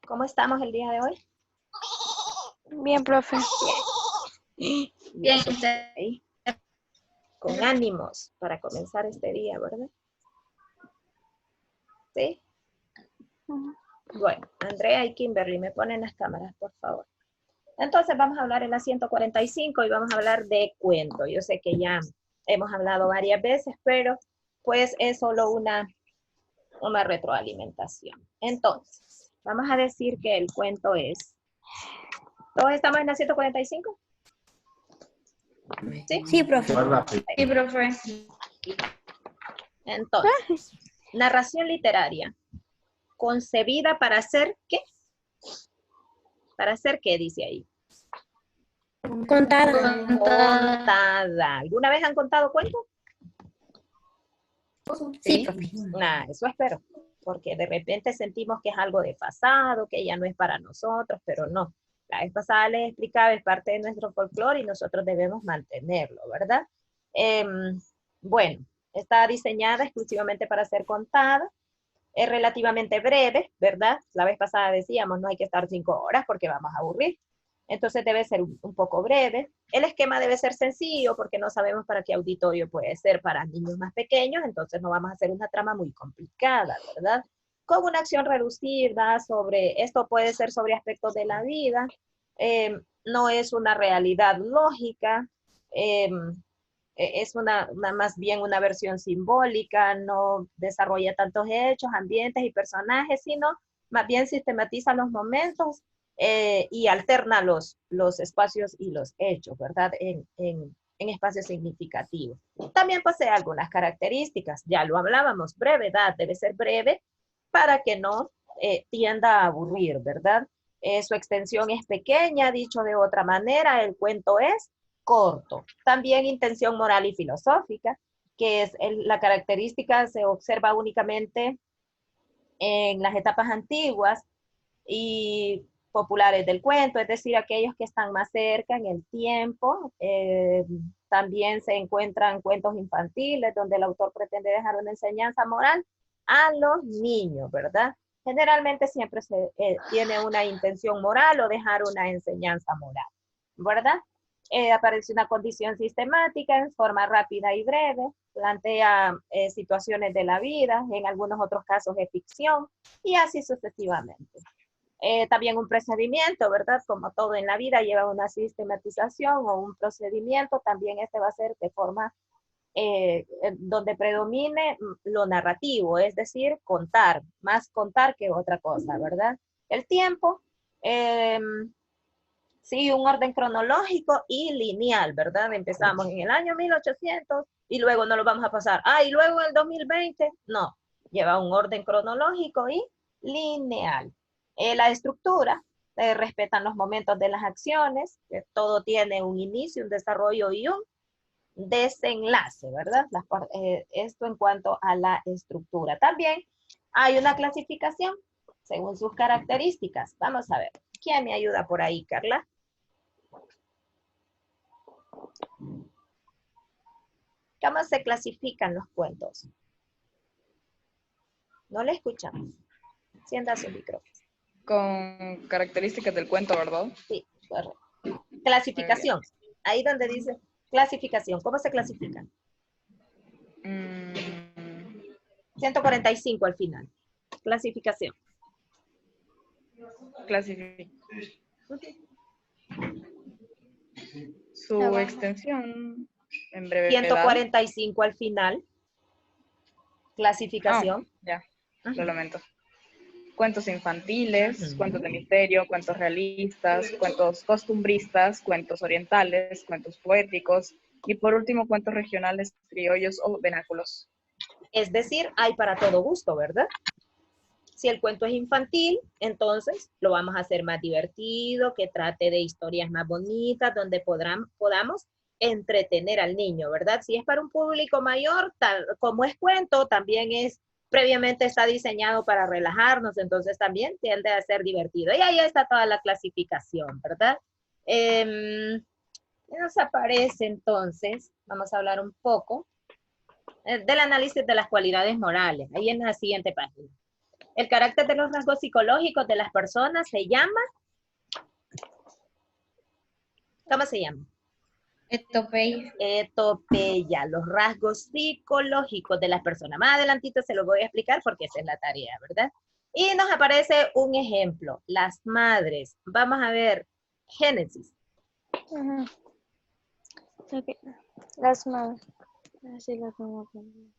¿Cómo estamos el día de hoy? Bien, profe. Bien, okay. Con ánimos para comenzar este día, ¿verdad? ¿Sí? Bueno, Andrea y Kimberly, me ponen las cámaras, por favor. Entonces vamos a hablar en la 145 y vamos a hablar de cuento. Yo sé que ya hemos hablado varias veces, pero pues es solo una retroalimentación. Entonces, vamos a decir que el cuento es... ¿Todos estamos en la 145? ¿Sí? Sí, profe. Sí, profe. Entonces, narración literaria. Concebida para hacer ¿qué? ¿Para hacer qué? Dice ahí. Contada. Contada. ¿Alguna vez han contado cuentos? Sí, profe. Nah, eso espero. Porque de repente sentimos que es algo de pasado, que ya no es para nosotros, pero no. La vez pasada les explicaba, es parte de nuestro folclore y nosotros debemos mantenerlo, ¿verdad? Bueno, está diseñada exclusivamente para ser contada. Es relativamente breve, ¿verdad? La vez pasada decíamos, no hay que estar 5 horas porque vamos a aburrir. Entonces debe ser un poco breve. El esquema debe ser sencillo porque no sabemos para qué auditorio puede ser para niños más pequeños, entonces no vamos a hacer una trama muy complicada, ¿verdad? Con una acción reducida sobre, esto puede ser sobre aspectos de la vida, no es una realidad lógica, es más bien una versión simbólica, no desarrolla tantos hechos, ambientes y personajes, sino más bien sistematiza los momentos y alterna los espacios y los hechos, ¿verdad? En espacios significativos. También posee algunas características, ya lo hablábamos, brevedad, debe ser breve para que no tienda a aburrir, ¿verdad? Su extensión es pequeña, dicho de otra manera, el cuento es corto. También intención moral y filosófica, que es la característica se observa únicamente en las etapas antiguas y populares del cuento, es decir, aquellos que están más cerca en el tiempo. También se encuentran cuentos infantiles donde el autor pretende dejar una enseñanza moral a los niños, ¿verdad? Generalmente siempre se tiene una intención moral o dejar una enseñanza moral, ¿verdad? Aparece una condición sistemática en forma rápida y breve, plantea situaciones de la vida, en algunos otros casos es ficción, y así sucesivamente. También un procedimiento, ¿verdad? Como todo en la vida lleva una sistematización o un procedimiento, también este va a ser de forma donde predomine lo narrativo, es decir, contar, más contar que otra cosa, ¿verdad? El tiempo, sí, un orden cronológico y lineal, ¿verdad? Empezamos en el año 1800 y luego no lo vamos a pasar. Y luego en el 2020, no, lleva un orden cronológico y lineal. La estructura, respetan los momentos de las acciones, que todo tiene un inicio, un desarrollo y un desenlace, ¿verdad? Esto en cuanto a la estructura. También hay una clasificación según sus características. Vamos a ver, ¿quién me ayuda por ahí, Carla? ¿Cómo se clasifican los cuentos? No le escuchamos. Sienta su micrófono. Con características del cuento, ¿verdad? Sí, correcto. Clasificación. Ahí donde dice clasificación. ¿Cómo se clasifican? 145 al final. Clasificación. Su extensión en brevedad. 145 al final. Clasificación. Ya, lo lamento. Cuentos infantiles, cuentos de misterio, cuentos realistas, cuentos costumbristas, cuentos orientales, cuentos poéticos y por último cuentos regionales, criollos o vernáculos. Es decir, hay para todo gusto, ¿verdad? Si el cuento es infantil, entonces lo vamos a hacer más divertido, que trate de historias más bonitas, donde podamos entretener al niño, ¿verdad? Si es para un público mayor, como es cuento, también previamente está diseñado para relajarnos, entonces también tiende a ser divertido. Y ahí está toda la clasificación, ¿verdad? Nos aparece entonces, vamos a hablar un poco del análisis de las cualidades morales, ahí en la siguiente página. El carácter de los rasgos psicológicos de las personas se llama, ¿cómo se llama? Etopeya. Etopeya, los rasgos psicológicos de las personas. Más adelantito se los voy a explicar porque esa es la tarea, ¿verdad? Y nos aparece un ejemplo, las madres. Vamos a ver, Génesis. Ujú. Ok. Las madres. Así lo tengo que ver.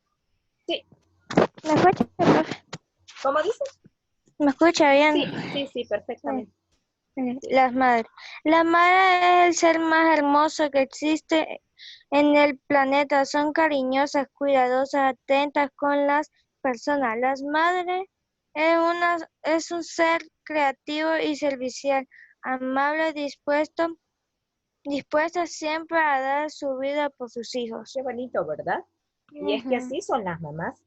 Sí, ¿Me escucha, profe? ¿cómo dices? ¿Me escucha bien? Sí, perfectamente. Las madres. La madre es el ser más hermoso que existe en el planeta. Son cariñosas, cuidadosas, atentas con las personas. Las madres es un ser creativo y servicial, amable, dispuesta siempre a dar su vida por sus hijos. Qué bonito, ¿verdad? Y es que Ujú. así son las mamás.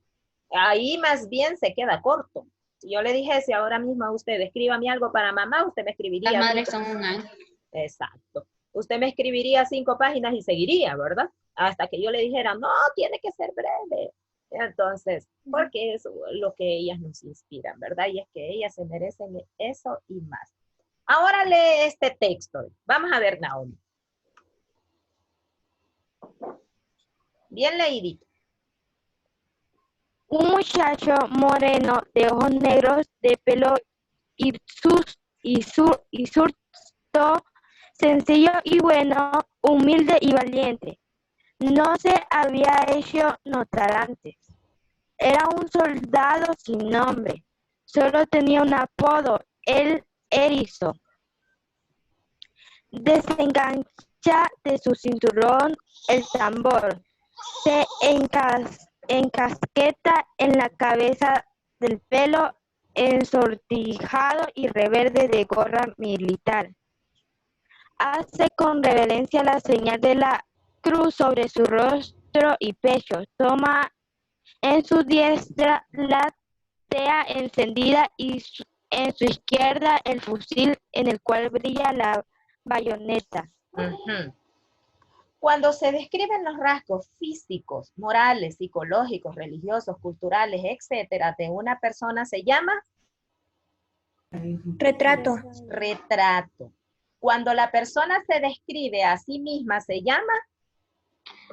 Ahí más bien se queda corto. Si yo le dijese ahora mismo a usted, escríbame algo para mamá, usted me escribiría. Las madres son un ángel. Exacto. Usted me escribiría 5 páginas y seguiría, ¿verdad? Hasta que yo le dijera, no, tiene que ser breve. Entonces, porque es lo que ellas nos inspiran, ¿verdad? Y es que ellas se merecen eso y más. Ahora lee este texto. Vamos a ver, Naomi. Bien leídito. Un muchacho moreno de ojos negros, de pelo surto, sencillo y bueno, humilde y valiente. No se había hecho notar antes. Era un soldado sin nombre. Solo tenía un apodo, el erizo. Desengancha de su cinturón el tambor. Se encasqueta en la cabeza del pelo ensortijado y reverde de gorra militar. Hace con reverencia la señal de la cruz sobre su rostro y pecho. Toma en su diestra la tea encendida y en su izquierda el fusil en el cual brilla la bayoneta. Uh-huh. Cuando se describen los rasgos físicos, morales, psicológicos, religiosos, culturales, etcétera, de una persona se llama Retrato. retrato. Cuando la persona se describe a sí misma se llama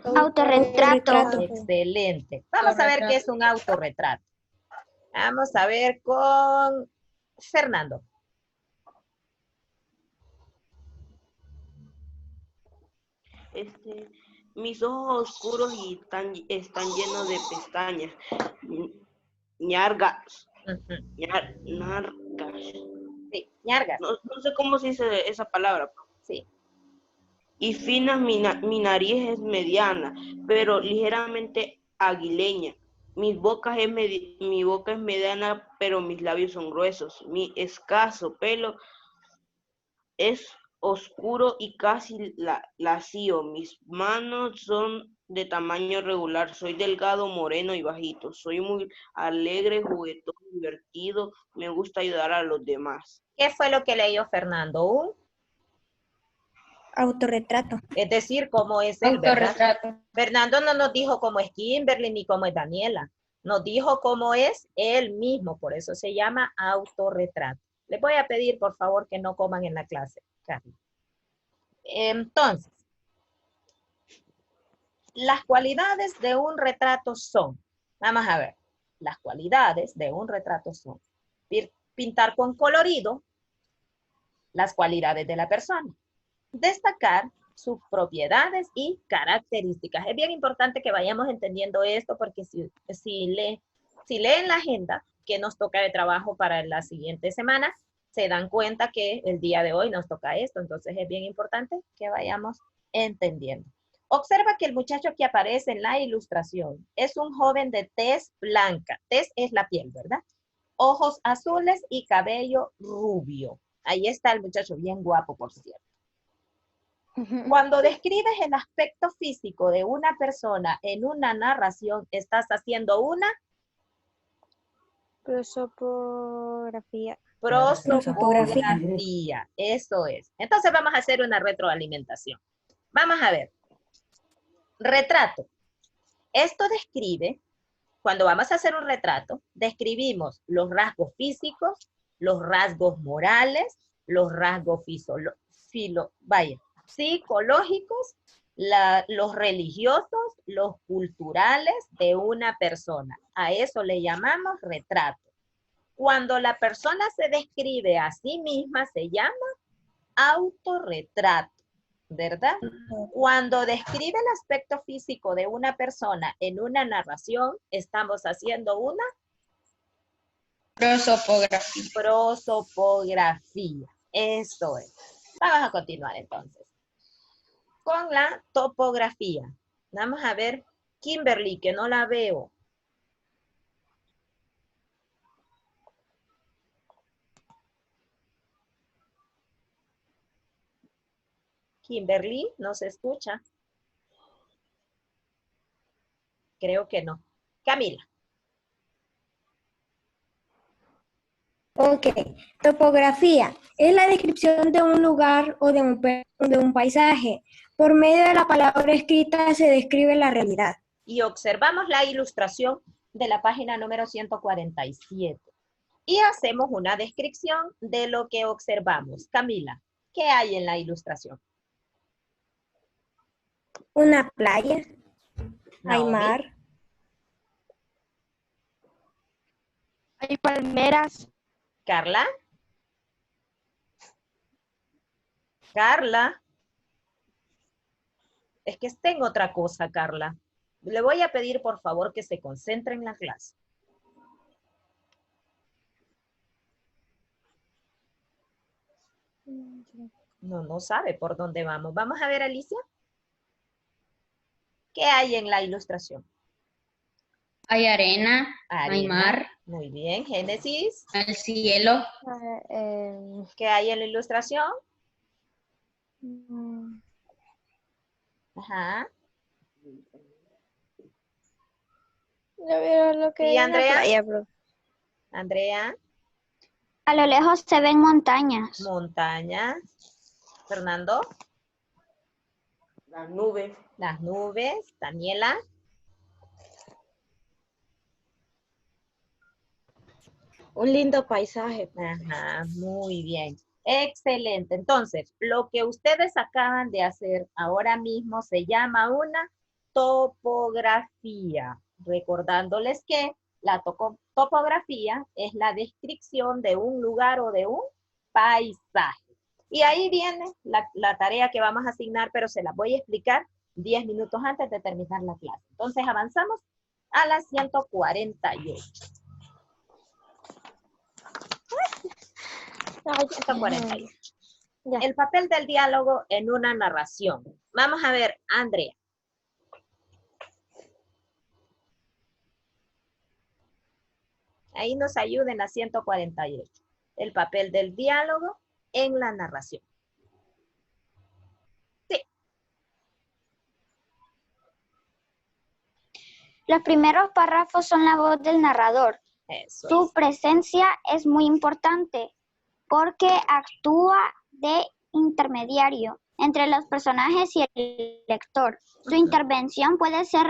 Autorretrato. excelente. Vamos a ver qué es un autorretrato. Vamos a ver con Fernando. Mis ojos oscuros y están llenos de pestañas. Ñargas. Nargas. Sí, ñargas. No sé cómo se dice esa palabra. Sí. Y fina, mi nariz es mediana, pero ligeramente aguileña. Mi boca es mediana, pero mis labios son gruesos. Mi escaso pelo es oscuro y casi lacio. Mis manos son de tamaño regular. Soy delgado, moreno y bajito. Soy muy alegre, juguetón, divertido. Me gusta ayudar a los demás. ¿Qué fue lo que leyó Fernando? Un Autorretrato. es decir, cómo es él, ¿verdad? Autorretrato. Fernando no nos dijo cómo es Kimberly ni cómo es Daniela. Nos dijo cómo es él mismo, por eso se llama autorretrato. Les voy a pedir, por favor, que no coman en la clase, Carly. Entonces, las cualidades de un retrato son, vamos a ver, las cualidades de un retrato son pintar con colorido las cualidades de la persona, destacar sus propiedades y características. Es bien importante que vayamos entendiendo esto porque si leen la agenda que nos toca de trabajo para la siguiente semana, se dan cuenta que el día de hoy nos toca esto. Entonces es bien importante que vayamos entendiendo. Observa que el muchacho que aparece en la ilustración es un joven de tez blanca. Tez es la piel, ¿verdad? Ojos azules y cabello rubio. Ahí está el muchacho bien guapo, por cierto. Cuando describes el aspecto físico de una persona en una narración, estás haciendo una Prosopografía. prosopografía. Eso es. Entonces vamos a hacer una retroalimentación. Vamos a ver. Retrato. Esto describe Cuando vamos a hacer un retrato, describimos los rasgos físicos, los rasgos morales, los rasgos psicológicos, los religiosos, los culturales de una persona. A eso le llamamos retrato. Cuando la persona se describe a sí misma, se llama autorretrato, ¿verdad? Cuando describe el aspecto físico de una persona en una narración, estamos haciendo una Prosopografía. prosopografía. Eso es. Vamos a continuar entonces con la topografía. Vamos a ver Kimberly, que no la veo. Kimberly, ¿no se escucha? Creo que no. Camila. Ok, topografía es la descripción de un lugar o de un paisaje. Por medio de la palabra escrita se describe la realidad. Y observamos la ilustración de la página número 147. Y hacemos una descripción de lo que observamos. Camila, ¿qué hay en la ilustración? Una playa, hay Naomi. mar, Hay palmeras. Carla. Carla. Es que está en otra cosa, Carla. Le voy a pedir, por favor, que se concentre en la clase. No sabe por dónde vamos. Vamos a ver, Alicia. ¿Qué hay en la ilustración? Hay arena, hay Arena. mar, Muy bien. Génesis. el cielo, ¿Qué hay en la ilustración? Ajá. Yo veo lo que Sí, hay en la Andrea. playa, bro. Andrea. A lo lejos se ven montañas. Montañas. Fernando. Las nubes. Las nubes. Daniela. Un lindo paisaje. Ajá, muy bien. Excelente. Entonces, lo que ustedes acaban de hacer ahora mismo se llama una topografía. Recordándoles que la topografía es la descripción de un lugar o de un paisaje. Y ahí viene la tarea que vamos a asignar, pero se la voy a explicar 10 minutos antes de terminar la clase. Entonces, avanzamos a la 148. 148. Ya. El papel del diálogo en una narración. Vamos a ver, Andrea. Ahí nos ayuda en la 148. El papel del diálogo en la narración. Sí. Los primeros párrafos son la voz del narrador. Eso Su es. presencia es muy importante porque actúa de intermediario entre los personajes y el lector. Su intervención puede ser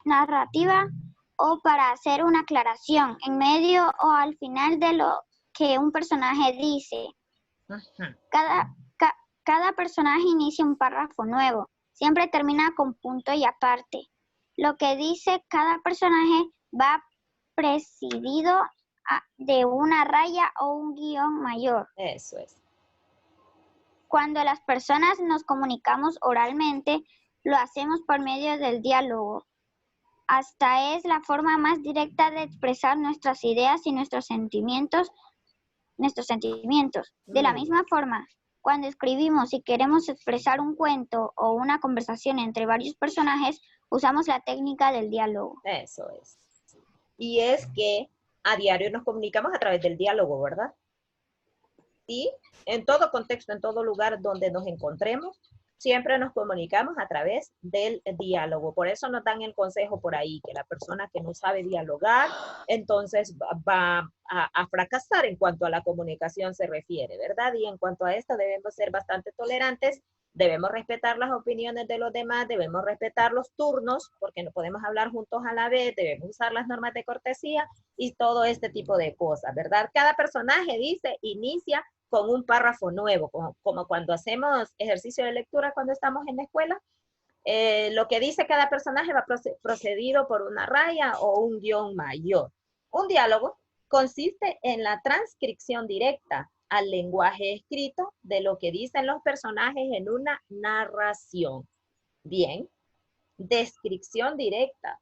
narrativa o para hacer una aclaración en medio o al final de lo que un personaje dice. Ujú. Cada personaje inicia un párrafo nuevo. Siempre termina con punto y aparte. Lo que dice cada personaje va precedido de una raya o un guión mayor. Eso es. Cuando las personas nos comunicamos oralmente, lo hacemos por medio del diálogo. Hasta es la forma más directa de expresar nuestras ideas y nuestros sentimientos. De la misma forma, cuando escribimos y queremos expresar un cuento o una conversación entre varios personajes, usamos la técnica del diálogo. Eso es. Y es que a diario nos comunicamos a través del diálogo, ¿verdad? Y en todo contexto, en todo lugar donde nos encontremos, siempre nos comunicamos a través del diálogo. Por eso nos dan el consejo por ahí, que la persona que no sabe dialogar, entonces va a fracasar en cuanto a la comunicación se refiere, ¿verdad? Y en cuanto a esto debemos ser bastante tolerantes Debemos respetar las opiniones de los demás, debemos respetar los turnos, porque no podemos hablar juntos a la vez, debemos usar las normas de cortesía y todo este tipo de cosas, ¿verdad? Cada personaje dice, inicia con un párrafo nuevo, como cuando hacemos ejercicio de lectura cuando estamos en la escuela. Lo que dice cada personaje va procedido por una raya o un guión mayor. Un diálogo consiste en la transcripción directa al lenguaje escrito de lo que dicen los personajes en una narración. Bien, descripción directa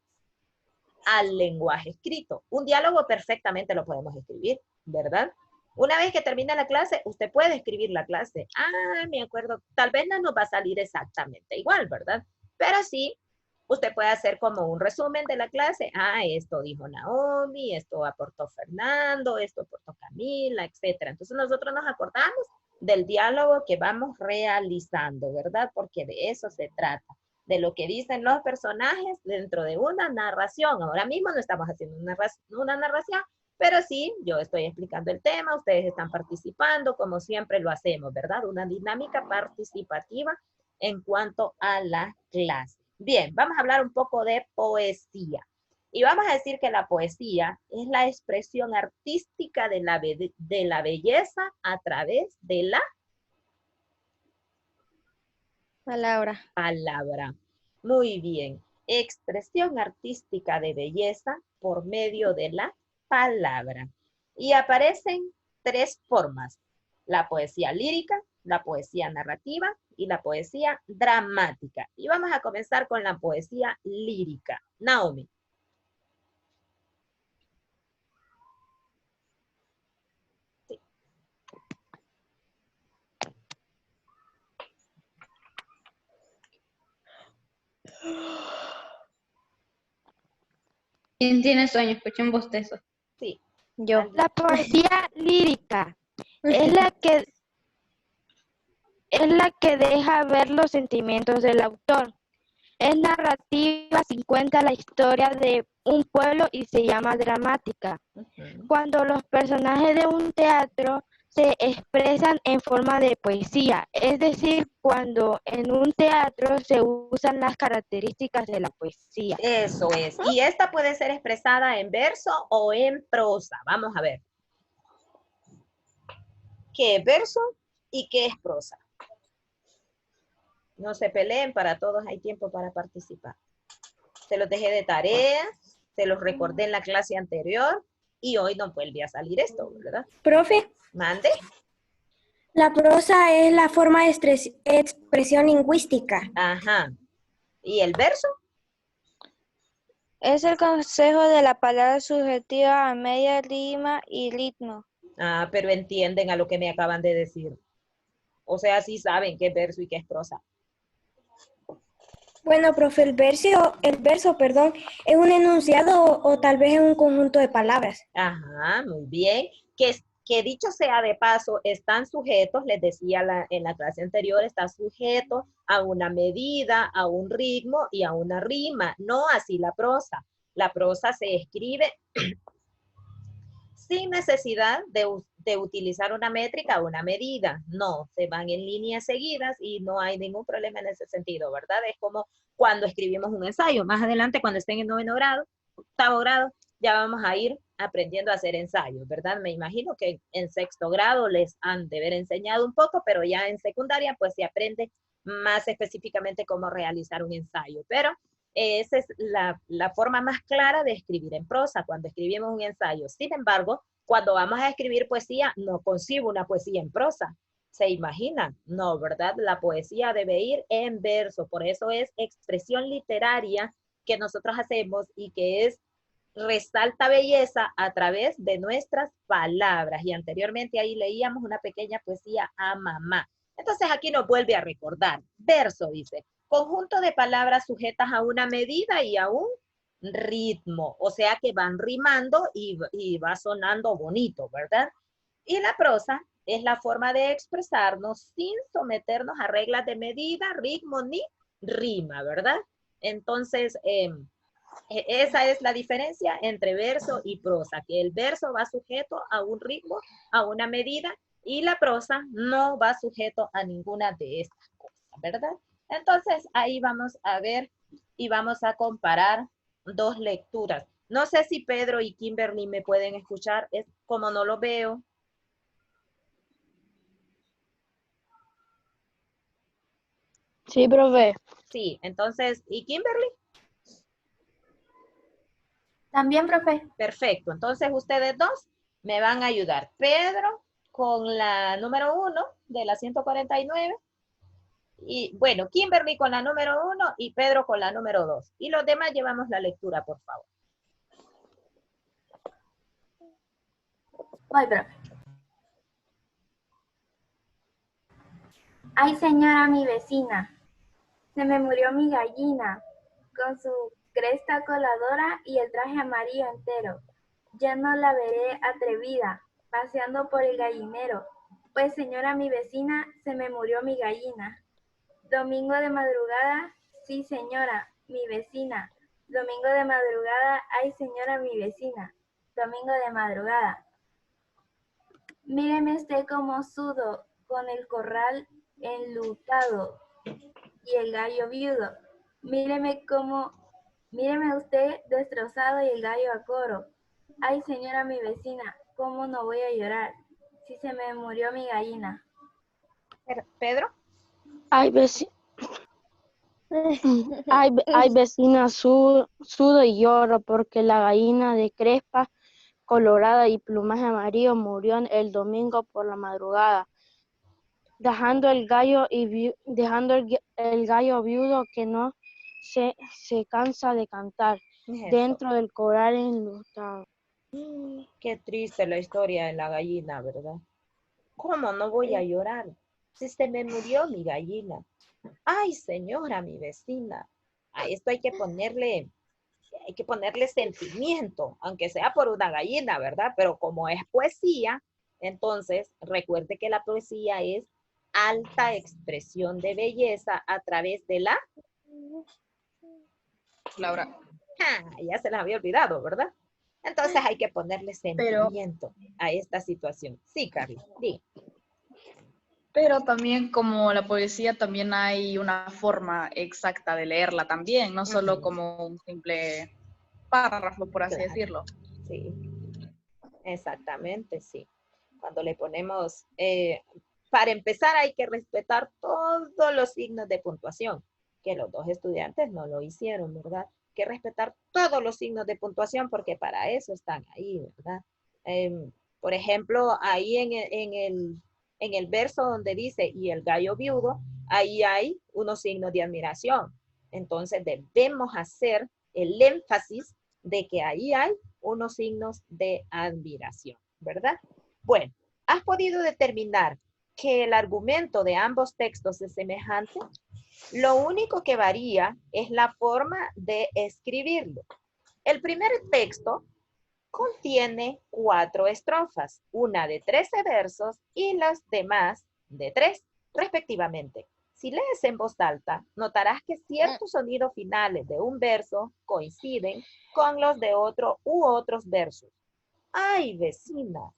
al lenguaje escrito. Un diálogo perfectamente lo podemos escribir, ¿verdad? Una vez que termina la clase, usted puede escribir la clase. Ah, me acuerdo, tal vez no nos va a salir exactamente igual, ¿verdad? Pero sí, usted puede hacer como un resumen de la clase. Ah, esto dijo Naomi, esto aportó Fernando, esto aportó Camila, etc. Entonces nosotros nos acordamos del diálogo que vamos realizando, ¿verdad? Porque de eso se trata, de lo que dicen los personajes dentro de una narración. Ahora mismo no estamos haciendo una narración, pero sí, yo estoy explicando el tema, ustedes están participando, como siempre lo hacemos, ¿verdad? Una dinámica participativa en cuanto a la clase. Bien, vamos a hablar un poco de poesía. Y vamos a decir que la poesía es la expresión artística de la belleza a través de la palabra. Muy bien. Expresión artística de belleza por medio de la palabra. Y aparecen tres formas: la poesía lírica, la poesía narrativa y la poesía dramática. Y vamos a comenzar con la poesía lírica. Naomi. Sí. ¿Quién tiene sueño? Escuché un bostezo. Sí. Yo. La poesía lírica es la que deja ver los sentimientos del autor. Es narrativa, sin cuenta la historia de un pueblo y se llama dramática. Cuando los personajes de un teatro se expresan en forma de poesía, es decir, cuando en un teatro se usan las características de la poesía. Eso es. Y esta puede ser expresada en verso o en prosa. Vamos a ver. ¿Qué es verso y qué es prosa? No se peleen, para todos hay tiempo para participar. Se los dejé de tarea, se los recordé en la clase anterior y hoy no vuelve a salir esto, ¿verdad? Profe, Mande. la prosa es la forma de expresión lingüística. Ajá. ¿Y el verso? Es el consejo de la palabra subjetiva a media rima y ritmo. Ah, pero entienden a lo que me acaban de decir. O sea, sí saben qué es verso y qué es prosa. Bueno, profe, el verso, es un enunciado o tal vez es un conjunto de palabras. Ajá, muy bien. Que dicho sea de paso, están sujetos, les decía en la clase anterior, está sujeto a una medida, a un ritmo y a una rima, no así la prosa. La prosa se escribe sin necesidad de utilizar una métrica o una medida. No, se van en líneas seguidas y no hay ningún problema en ese sentido, ¿verdad? Es como cuando escribimos un ensayo. Más adelante, cuando estén en 9º grado, 8º grado, ya vamos a ir aprendiendo a hacer ensayos, ¿verdad? Me imagino que en 6º grado les han de haber enseñado un poco, pero ya en secundaria pues se aprende más específicamente cómo realizar un ensayo. Pero esa es la forma más clara de escribir en prosa, cuando escribimos un ensayo. Sin embargo, cuando vamos a escribir poesía, no concibo una poesía en prosa. ¿Se imagina? No, ¿verdad? La poesía debe ir en verso. Por eso es expresión literaria que nosotros hacemos y que es resalta belleza a través de nuestras palabras. Y anteriormente ahí leíamos una pequeña poesía a mamá. Entonces aquí nos vuelve a recordar. Verso dice, conjunto de palabras sujetas a una medida y a un ritmo. O sea que van rimando y va sonando bonito, ¿verdad? Y la prosa es la forma de expresarnos sin someternos a reglas de medida, ritmo ni rima, ¿verdad? Entonces, esa es la diferencia entre verso y prosa, que el verso va sujeto a un ritmo, a una medida, y la prosa no va sujeto a ninguna de estas cosas, ¿verdad? Entonces, ahí vamos a ver y vamos a comparar dos lecturas. No sé si Pedro y Kimberly me pueden escuchar, es como no lo veo. Sí, profe. Sí, entonces, ¿y Kimberly? También, profe. Perfecto, entonces ustedes dos me van a ayudar. Pedro con la número 1 de la 149 y bueno, Kimberly con la número 1 y Pedro con la número 2. Y los demás llevamos la lectura, por favor. Voy, profe. Ay, señora, mi vecina, se me murió mi gallina, con su cresta coladora y el traje amarillo entero. Ya no la veré atrevida, paseando por el gallinero. Pues, señora, mi vecina, se me murió mi gallina. Domingo de madrugada, sí, señora, mi vecina. Domingo de madrugada, ay, señora, mi vecina. Domingo de madrugada. Míreme usted como sudo, con el corral enlutado y el gallo viudo. Míreme usted destrozado y el gallo a coro. Ay, señora, mi vecina, ¿cómo no voy a llorar si se me murió mi gallina? Pedro. Ay, vecina, sudo y lloro porque la gallina de crespa colorada y plumaje amarillo murió el domingo por la madrugada, dejando el gallo el gallo viudo que no se cansa de cantar dentro del corral enlutado. Qué triste la historia de la gallina, ¿verdad? ¿Cómo no voy a llorar si se me murió mi gallina? Ay, señora, mi vecina. A esto hay que ponerle sentimiento, aunque sea por una gallina, ¿verdad? Pero como es poesía, entonces recuerde que la poesía es alta expresión de belleza a través de la... Laura. Ya se les había olvidado, ¿verdad? Entonces hay que ponerle Pero, sentimiento a esta situación. Sí, Carly, di. pero también como la poesía también hay una forma exacta de leerla también, no solo como un simple párrafo, por así Claro, decirlo. sí, exactamente, sí. Cuando le ponemos, para empezar hay que respetar todos los signos de puntuación, que los dos estudiantes no lo hicieron, ¿verdad? Que respetar todos los signos de puntuación porque para eso están ahí, ¿verdad? Por ejemplo, ahí en el verso donde dice, y el gallo viudo, ahí hay unos signos de admiración. Entonces debemos hacer el énfasis de que ahí hay unos signos de admiración, ¿verdad? Bueno, ¿has podido determinar que el argumento de ambos textos es semejante? Lo único que varía es la forma de escribirlo. El primer texto contiene 4 estrofas, una de 13 versos y las demás de 3, respectivamente. Si lees en voz alta, notarás que ciertos sonidos finales de un verso coinciden con los de otro u otros versos. Ay, vecina,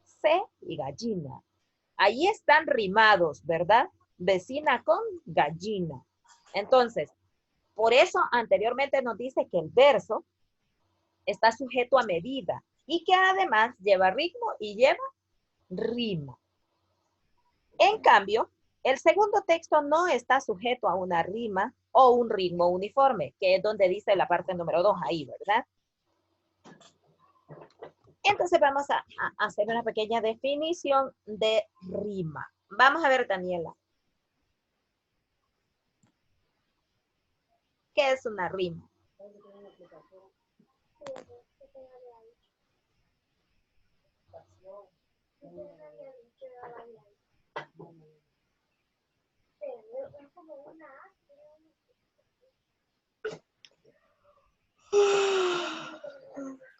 sé y gallina. Ahí están rimados, ¿verdad? Vecina con gallina. Entonces, por eso anteriormente nos dice que el verso está sujeto a medida y que además lleva ritmo y lleva rima. En cambio, el segundo texto no está sujeto a una rima o un ritmo uniforme, que es donde dice la parte número 2 ahí, ¿verdad? Entonces vamos a hacer una pequeña definición de rima. Vamos a ver, Daniela. ¿Qué es una rima?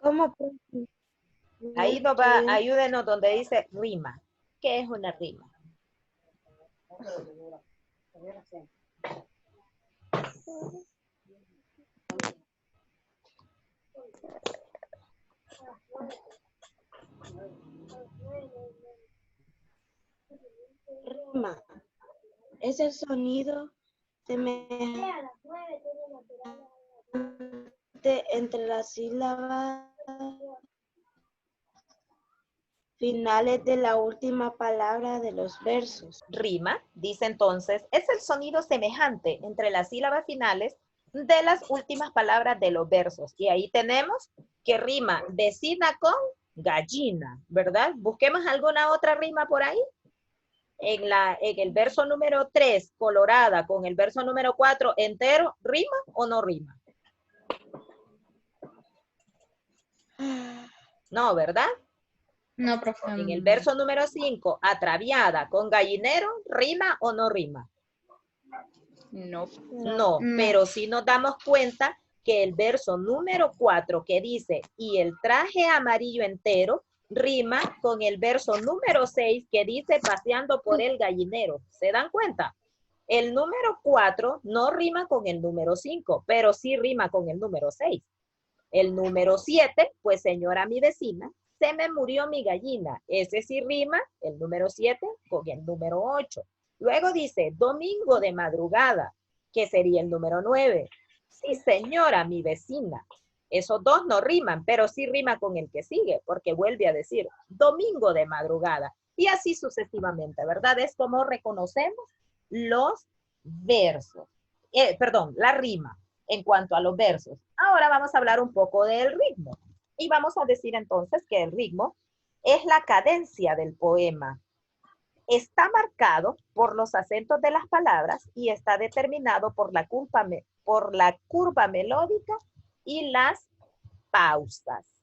¿Cómo? Ahí nos va, ayúdenos donde dice rima. ¿Qué es una rima? Rima Es el sonido semejante entre las sílabas finales de la última palabra de los versos. Rima, dice entonces, es el sonido semejante entre las sílabas finales de las últimas palabras de los versos. Y ahí tenemos que rima vecina con gallina, ¿verdad? Busquemos alguna otra rima por ahí. En el verso número 3, colorada, con el verso número 4, entero, ¿rima o no rima? No, ¿verdad? No, profe. En el verso número 5, atraviada, con gallinero, ¿rima o no rima? No. No, No. pero sí nos damos cuenta que el verso número 4 que dice, y el traje amarillo entero, rima con el verso número 6 que dice, paseando por el gallinero. ¿Se dan cuenta? El número 4 no rima con el número 5, pero sí rima con el número 6. El número 7, pues señora mi vecina, se me murió mi gallina. Ese sí rima, el número 7, con el número 8. Luego dice, domingo de madrugada, que sería el número 9. Sí, señora, mi vecina. Esos dos no riman, pero sí rima con el que sigue, porque vuelve a decir, domingo de madrugada. Y así sucesivamente, ¿verdad? Es como reconocemos los versos. La rima en cuanto a los versos. Ahora vamos a hablar un poco del ritmo. Y vamos a decir entonces que el ritmo es la cadencia del poema. Está marcado por los acentos de las palabras y está determinado por la curva melódica y las pausas.